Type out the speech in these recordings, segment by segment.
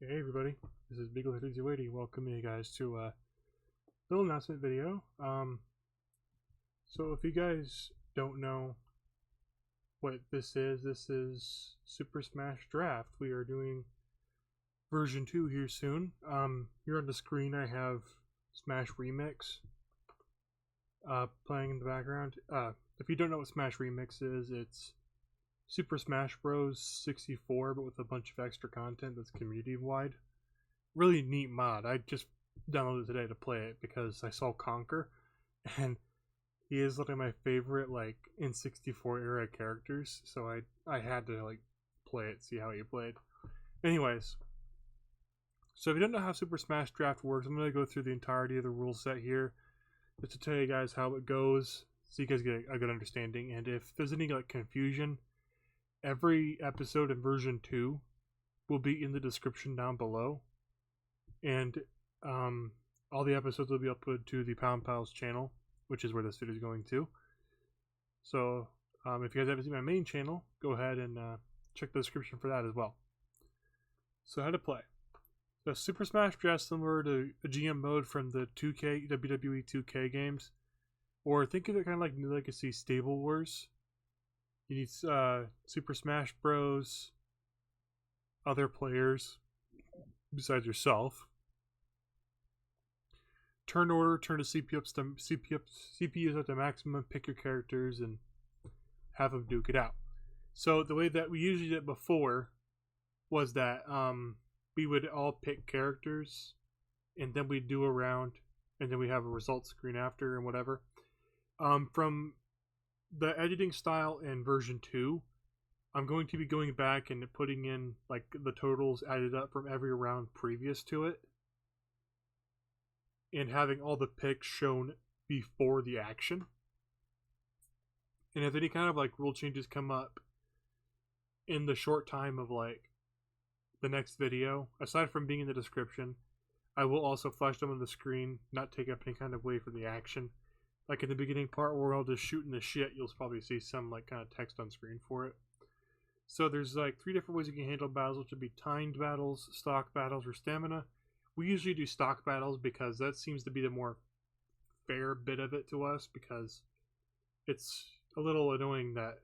Hey everybody, this is Beagle3280. Welcome you guys to a little announcement video. So if you guys don't know what this is Super Smash Draft. We are doing version 2 here soon. Here on the screen I have Smash Remix playing in the background. If you don't know what Smash Remix is, it's Super Smash Bros. 64, but with a bunch of extra content that's community-wide. Really neat mod. I just downloaded it today to play it because I saw Conker, and he is one of my favorite like N64 era characters. So I had to like play it, see how he played. Anyways, so if you don't know how Super Smash Draft works, I'm gonna go through the entirety of the rule set here, just to tell you guys how it goes, so you guys get a good understanding. And if there's any like confusion, every episode in version 2 will be in the description down below, and all the episodes will be uploaded to the Pound Pals channel, which is where this video is going to. So if you guys haven't seen my main channel, go ahead and check the description for that as well. So how to play. So Super Smash Draft, similar to a GM mode from the WWE 2K games, or think of it kind of like New Legacy Stable Wars. You need Super Smash Bros, other players besides yourself. Turn order, turn the CPUs up to maximum, pick your characters, and have them duke it out. So the way that we usually did it before was that we would all pick characters, and then we'd do a round, and then we have a results screen after and whatever. From the editing style in version 2, I'm going to be going back and putting in like the totals added up from every round previous to it, and having all the picks shown before the action. And if any kind of like rule changes come up in the short time of like the next video, aside from being in the description, I will also flash them on the screen, not take up any kind of way for the action. Like in the beginning part where we're all just shooting the shit, you'll probably see some like kind of text on screen for it. So there's like 3 different ways you can handle battles, which would be timed battles, stock battles, or stamina. We usually do stock battles because that seems to be the more fair bit of it to us, because it's a little annoying that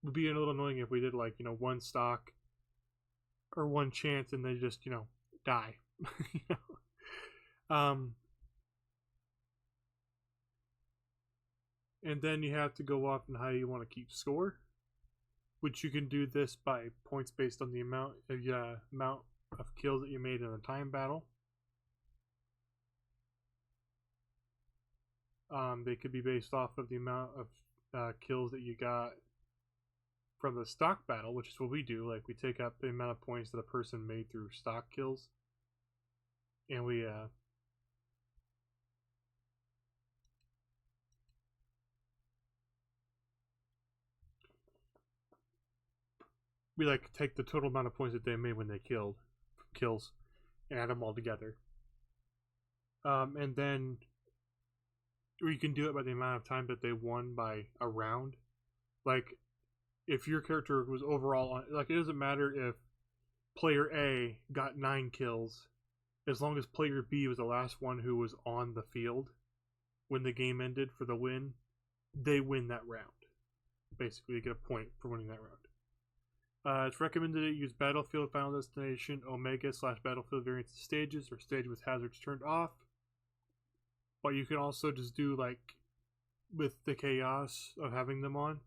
would be a little annoying if we did like, one stock or one chance and they just, die. you know? And then you have to go off on how you want to keep score, which you can do this by points based on the amount of kills that you made in a time battle. They could be based off of the amount of kills that you got from the stock battle, which is what we do. Like we take up the amount of points that a person made through stock kills, and we like take the total amount of points that they made when they kills and add them all together. And then you can do it by the amount of time that they won by a round. Like if your character was overall on, like it doesn't matter if player A got 9 kills, as long as player B was the last one who was on the field when the game ended for the win, they win that round. Basically, they get a point for winning that round. It's recommended to use Battlefield, Final Destination, Omega / Battlefield variants of stages, or stage with hazards turned off. But you can also just do like with the chaos of having them on.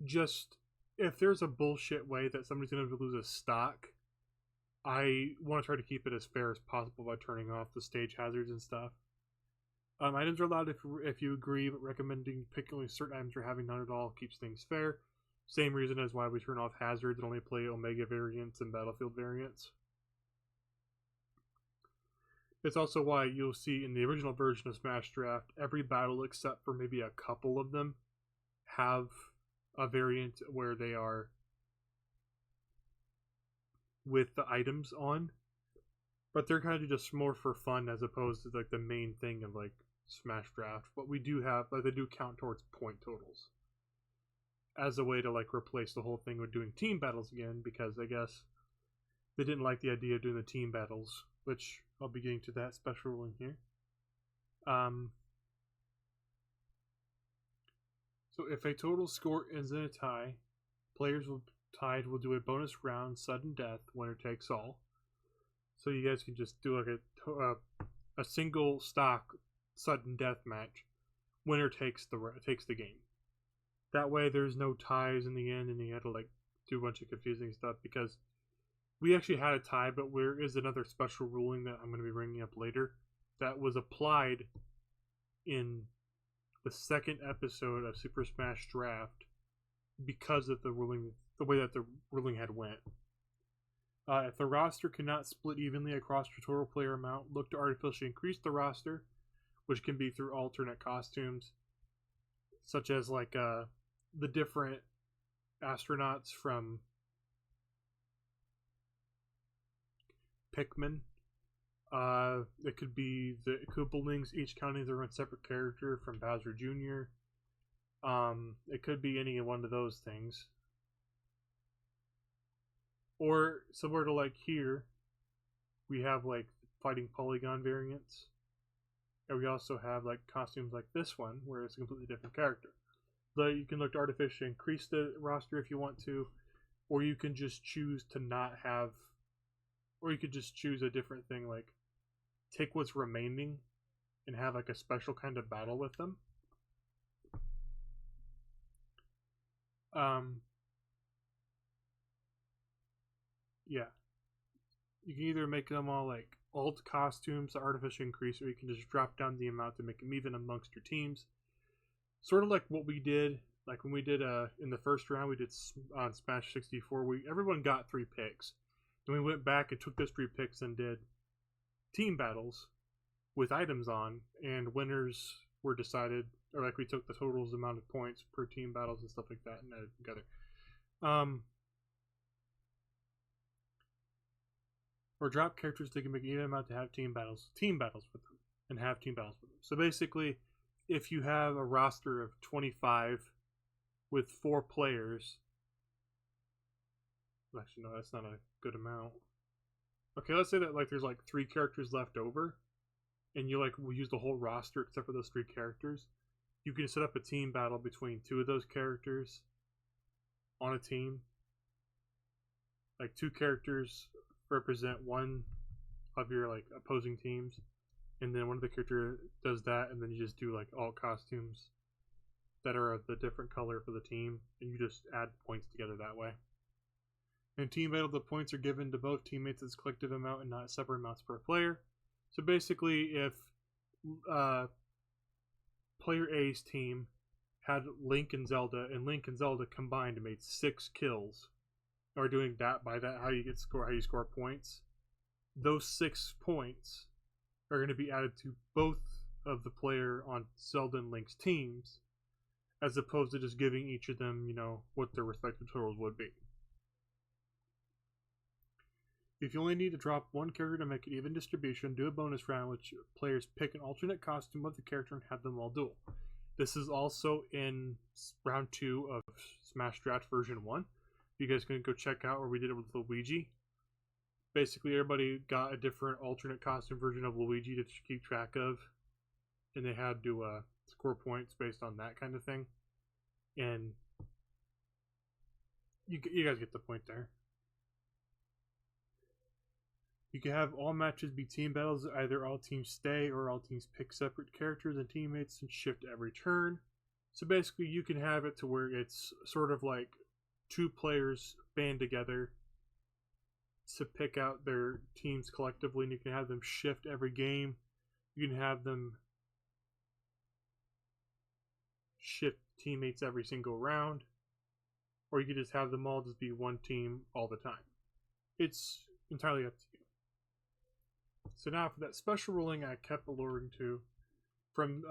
Just if there's a bullshit way that somebody's going to lose a stock, I want to try to keep it as fair as possible by turning off the stage hazards and stuff. Items are allowed if you agree, but recommending picking only certain items or having none at all keeps things fair. Same reason as why we turn off hazards and only play Omega variants and Battlefield variants. It's also why you'll see in the original version of Smash Draft, every battle except for maybe a couple of them have a variant where they are with the items on. But they're kind of just more for fun as opposed to like the main thing of like Smash Draft. But we do have, like, they do count towards point totals as a way to like replace the whole thing with doing team battles again, because I guess they didn't like the idea of doing the team battles, which I'll be getting to that special ruling here. So if a total score ends in a tie, players tied will do a bonus round sudden death, winner takes all. So you guys can just do like a single stock sudden death match. Winner takes the game. That way, there's no ties in the end, and you had to like do a bunch of confusing stuff because we actually had a tie, but there is another special ruling that I'm going to be bringing up later that was applied in the second episode of Super Smash Draft because of the way that the ruling had went. If the roster cannot split evenly across your total player amount, look to artificially increase the roster, which can be through alternate costumes, such as like the different astronauts from Pikmin. It could be the Koopalings, each counting their own separate character from Bowser Jr. It could be any one of those things. Or similar to like here, we have like fighting polygon variants. And we also have like costumes like this one, where it's a completely different character. But you can look to artificially increase the roster if you want to, or you can just choose to not have, or you could just choose a different thing, like take what's remaining and have like a special kind of battle with them. Yeah. You can either make them all like alt costumes to artificially increase, or you can just drop down the amount to make them even amongst your teams. Sort of like what we did, like when we did in the first round, we did on Smash 64. Everyone got 3 picks. Then we went back and took those 3 picks and did team battles with items on, and winners were decided, or like we took the totals amount of points per team battles and stuff like that and added together. Or drop characters that can make an even amount to have team battles with them, and have team battles with them. So basically, if you have a roster of 25 with 4 players, actually no, that's not a good amount. Okay, let's say that like there's like 3 characters left over, and you like will use the whole roster except for those 3 characters. You can set up a team battle between 2 of those characters on a team. Like 2 characters represent one of your like opposing teams, and then one of the character does that, and then you just do like all costumes that are of the different color for the team, and you just add points together that way. In team battle, the points are given to both teammates as collective amount and not separate amounts per player. So basically, if player A's team had Link and Zelda combined made 6 kills, or doing that by that how you score points, those 6 points are going to be added to both of the player on Zelda and Link's teams, as opposed to just giving each of them, what their respective totals would be. If you only need to drop 1 character to make an even distribution, do a bonus round which players pick an alternate costume of the character and have them all duel. This is also in round 2 of Smash Draft version 1. You guys can go check out where we did it with Luigi. Basically, everybody got a different alternate costume version of Luigi to keep track of, and they had to score points based on that kind of thing. And you guys get the point there. You can have all matches be team battles. Either all teams stay or all teams pick separate characters and teammates and shift every turn. So basically, you can have it to where it's sort of like 2 players band together to pick out their teams collectively, and you can have them shift every game. You can have them shift teammates every single round, or you can just have them all just be one team all the time. It's entirely up to you. So now for that special ruling I kept alluding to from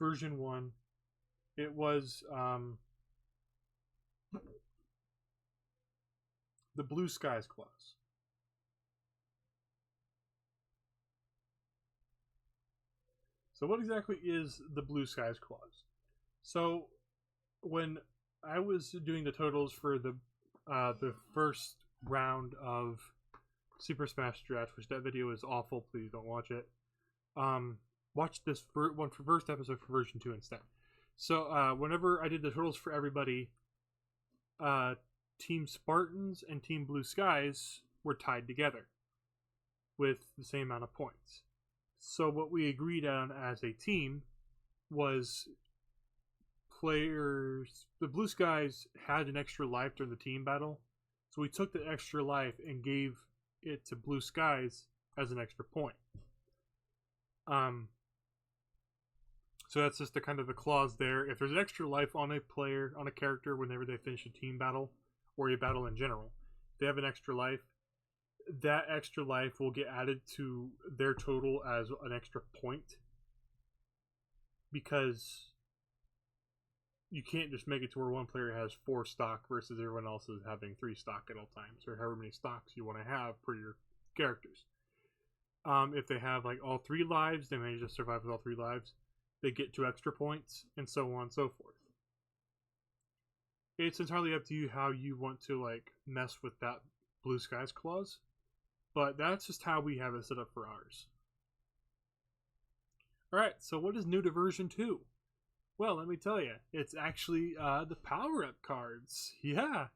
version 1, it was the Blue Skies clause. So what exactly is the Blue Skies clause? So when I was doing the totals for the the first round of Super Smash Draft, which that video is awful. Please don't watch it. Watch this first episode for version 2 instead. So whenever I did the totals for everybody, Team Spartans and Team Blue Skies were tied together with the same amount of points. So what we agreed on as a team was players. The Blue Skies had an extra life during the team battle, so we took the extra life and gave it to Blue Skies as an extra point. So that's just the kind of the clause there. If there's an extra life on a player, on a character, whenever they finish a team battle or a battle in general, they have an extra life. That extra life will get added to their total as an extra point, because you can't just make it to where one player has 4 stock versus everyone else is having 3 stock at all times, or however many stocks you want to have for your characters. If they have like all 3 lives, they manage to survive with all 3 lives, they get 2 extra points, and so on and so forth. It's entirely up to you how you want to like mess with that Blue Skies clause, but that's just how we have it set up for ours. Alright, so what is new to version 2? Well, let me tell you, it's actually the power-up cards. Yeah.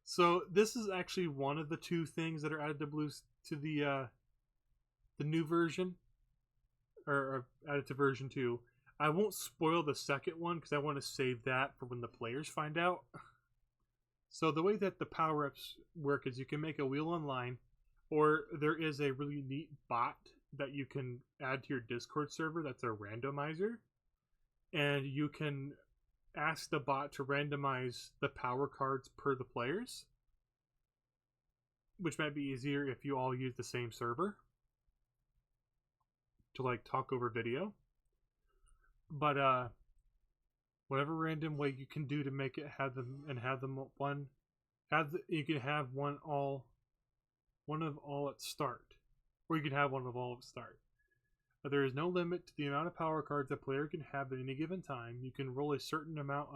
So this is actually one of the 2 things that are added to the new version, or added to version 2. I won't spoil the second one because I want to save that for when the players find out. So the way that the power-ups work is you can make a wheel online, or there is a really neat bot that you can add to your Discord server that's a randomizer. And you can ask the bot to randomize the power cards per the players, which might be easier if you all use the same server to like talk over video. But whatever random way you can do to make it you can have one of all at start, or you can have one of all at start. There is no limit to the amount of power cards a player can have at any given time. You can roll a certain amount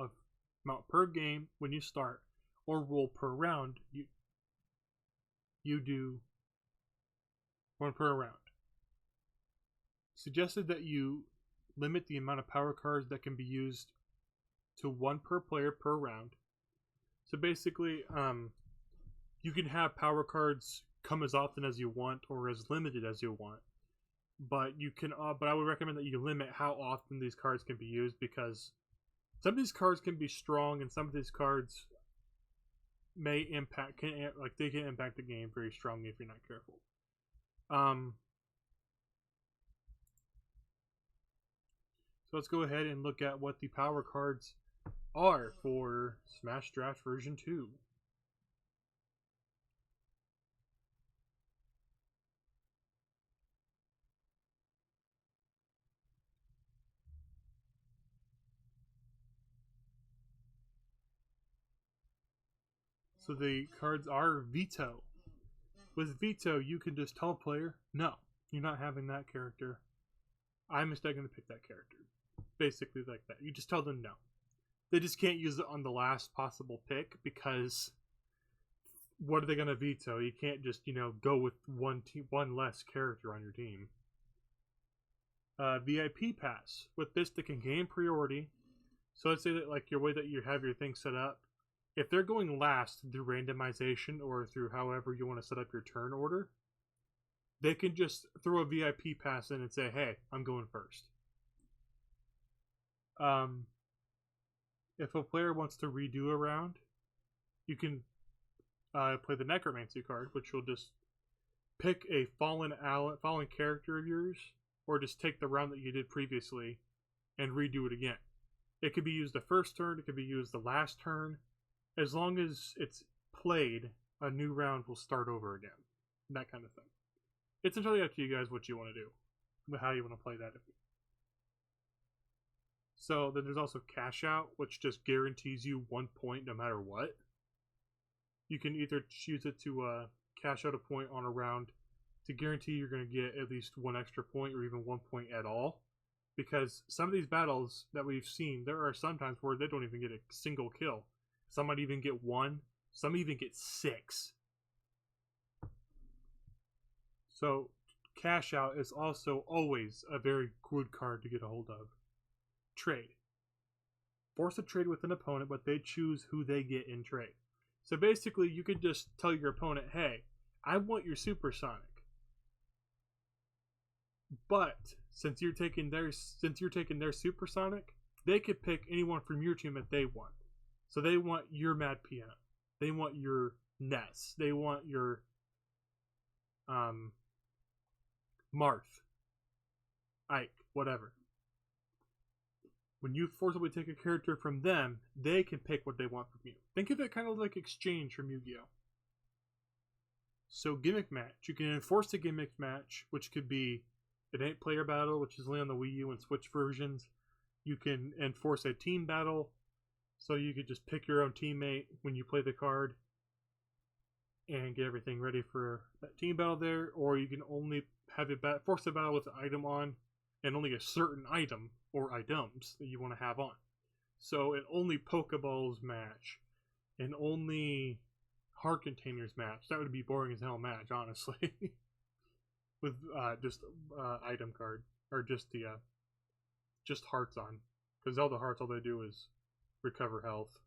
per game when you start, or roll per round. You do 1 per round. Suggested that you limit the amount of power cards that can be used to 1 per player per round. So basically, you can have power cards come as often as you want or as limited as you want. But you can, but I would recommend that you limit how often these cards can be used, because some of these cards can be strong, and some of these cards may impact, they can impact the game very strongly if you're not careful. So let's go ahead and look at what the power cards are for Smash Draft version 2. So the cards are Veto. With Veto, you can just tell a player, no, you're not having that character. I'm mistaken to pick that character. Basically like that. You just tell them no. They just can't use it on the last possible pick, because what are they going to veto? You can't just, go with one less character on your team. VIP pass. With this, they can gain priority. So let's say that like your way that you have your thing set up, if they're going last through randomization or through however you want to set up your turn order, they can just throw a VIP pass in and say, hey, I'm going first. If a player wants to redo a round, you can play the Necromancy card, which will just pick a fallen character of yours, or just take the round that you did previously and redo it again. It could be used the first turn, it could be used the last turn. As long as it's played, a new round will start over again. That kind of thing. It's entirely up to you guys what you want to do, how you want to play that. So then there's also Cash Out, which just guarantees you 1 point no matter what. You can either choose it to cash out a point on a round to guarantee you're going to get at least 1 extra point, or even 1 point at all. Because some of these battles that we've seen, there are sometimes where they don't even get a single kill. Some might even get 1, Some even get 6. So Cash Out is also always a very good card to get a hold of. Trade. Force a trade with an opponent, but they choose who they get in trade. So basically, you could just tell your opponent, hey, I want your Supersonic. But since you're taking their Supersonic, they could pick anyone from your team that they want. So they want your Mad Piano. They want your Ness. They want your Marth, Ike, whatever. When you forcibly take a character from them, they can pick what they want from you. Think of it kind of like exchange from Yu-Gi-Oh! So gimmick match. You can enforce a gimmick match, which could be an 8-player battle, which is only on the Wii U and Switch versions. You can enforce a team battle, so you could just pick your own teammate when you play the card and get everything ready for that team battle there. Or you can only have it force a battle with an item on, and only a certain item or items that you want to have on. So an only Pokeballs match, an only Heart Containers match. That would be boring as hell match, honestly. With just item card, or just the just hearts on, because all the hearts, all they do is recover health.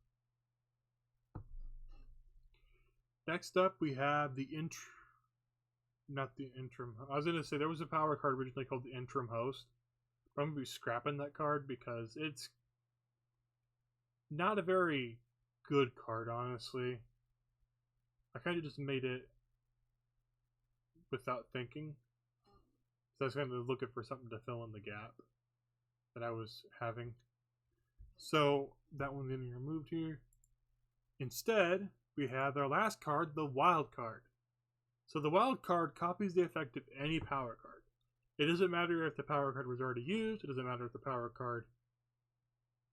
Next up, we have the not the interim. I was gonna say there was a power card originally called the interim host. But I'm gonna be scrapping that card because it's not a very good card, honestly. I kind of just made it without thinking. So I was kind of looking for something to fill in the gap that I was having. So that one's getting removed here. Instead, we have our last card, the wild card. So the wild card copies the effect of any power card. It doesn't matter if the power card was already used. It doesn't matter if the power card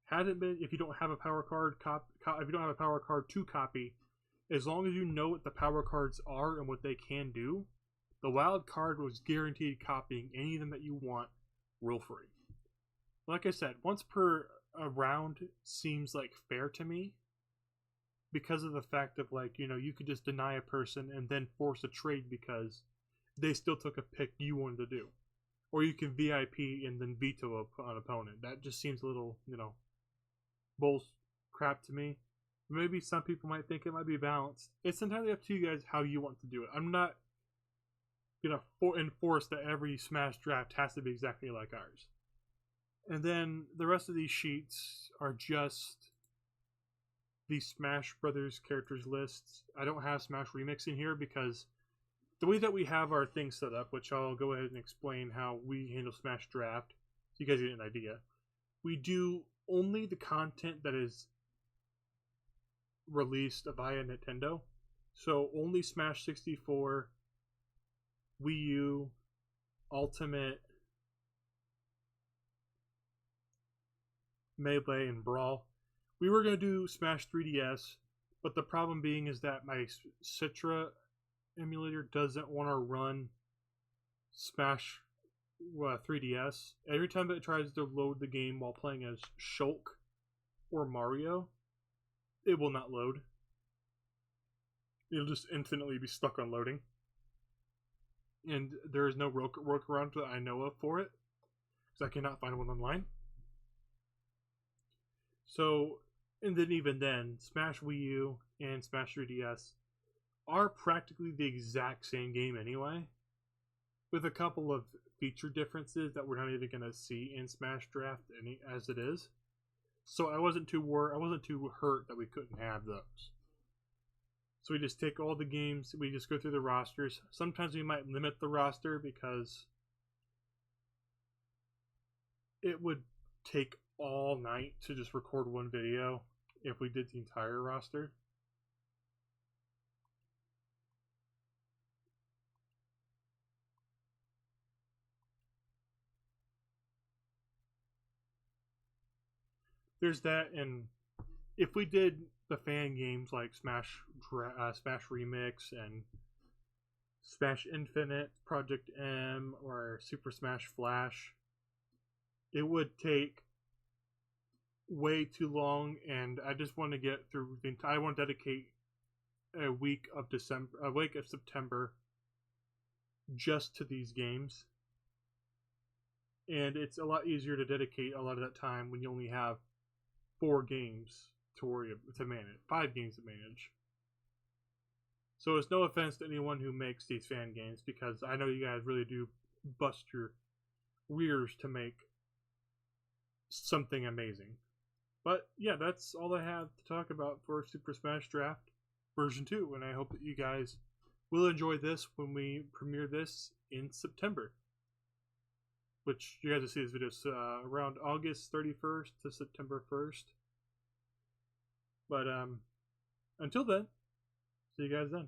hadn't been. If you don't have a power card, if you don't have a power card to copy, as long as you know what the power cards are and what they can do, the wild card was guaranteed copying any of them that you want, rule free. Like I said, once per round seems like fair to me, because of the fact of like, you know, you could just deny a person and then force a trade because they still took a pick you wanted to do. Or you can VIP and then veto an opponent. That just seems a little, you know, bull crap to me. Maybe some people might think it might be balanced. It's entirely up to you guys how you want to do it. I'm not going to enforce that every Smash draft has to be exactly like ours. And then the rest of these sheets are just the Smash Brothers characters lists. I don't have Smash Remix in here because the way that we have our thing set up, which I'll go ahead and explain how we handle Smash Draft, so you guys get an idea. We do only the content that is released via Nintendo. So only Smash 64, Wii U, Ultimate, Melee, and Brawl. We were going to do Smash 3DS, but the problem being is that my Citra emulator doesn't want to run Smash 3DS. Every time it tries to load the game while playing as Shulk or Mario, it will not load. It'll just infinitely be stuck on loading. And there is no workaround that I know of for it, because I cannot find one online. So, and then even then, Smash Wii U and Smash 3DS are practically the exact same game anyway, with a couple of feature differences that we're not even going to see in Smash Draft as it is. So I wasn't too hurt that we couldn't have those. So we just take all the games, we just go through the rosters. Sometimes we might limit the roster because it would take all night to just record one video if we did the entire roster. There's that, and if we did the fan games like Smash Remix and Smash Infinite, Project M, or Super Smash Flash, it would take way too long, and I just want to get through I want to dedicate a week of September just to these games. And it's a lot easier to dedicate a lot of that time when you only have 4 games to manage, 5 games to manage. So it's no offense to anyone who makes these fan games, because I know you guys really do bust your ears to make something amazing. But yeah, that's all I have to talk about for Super Smash Draft version 2, and I hope that you guys will enjoy this when we premiere this in September, which you guys will see this video around August 31st to September 1st. But until then, see you guys then.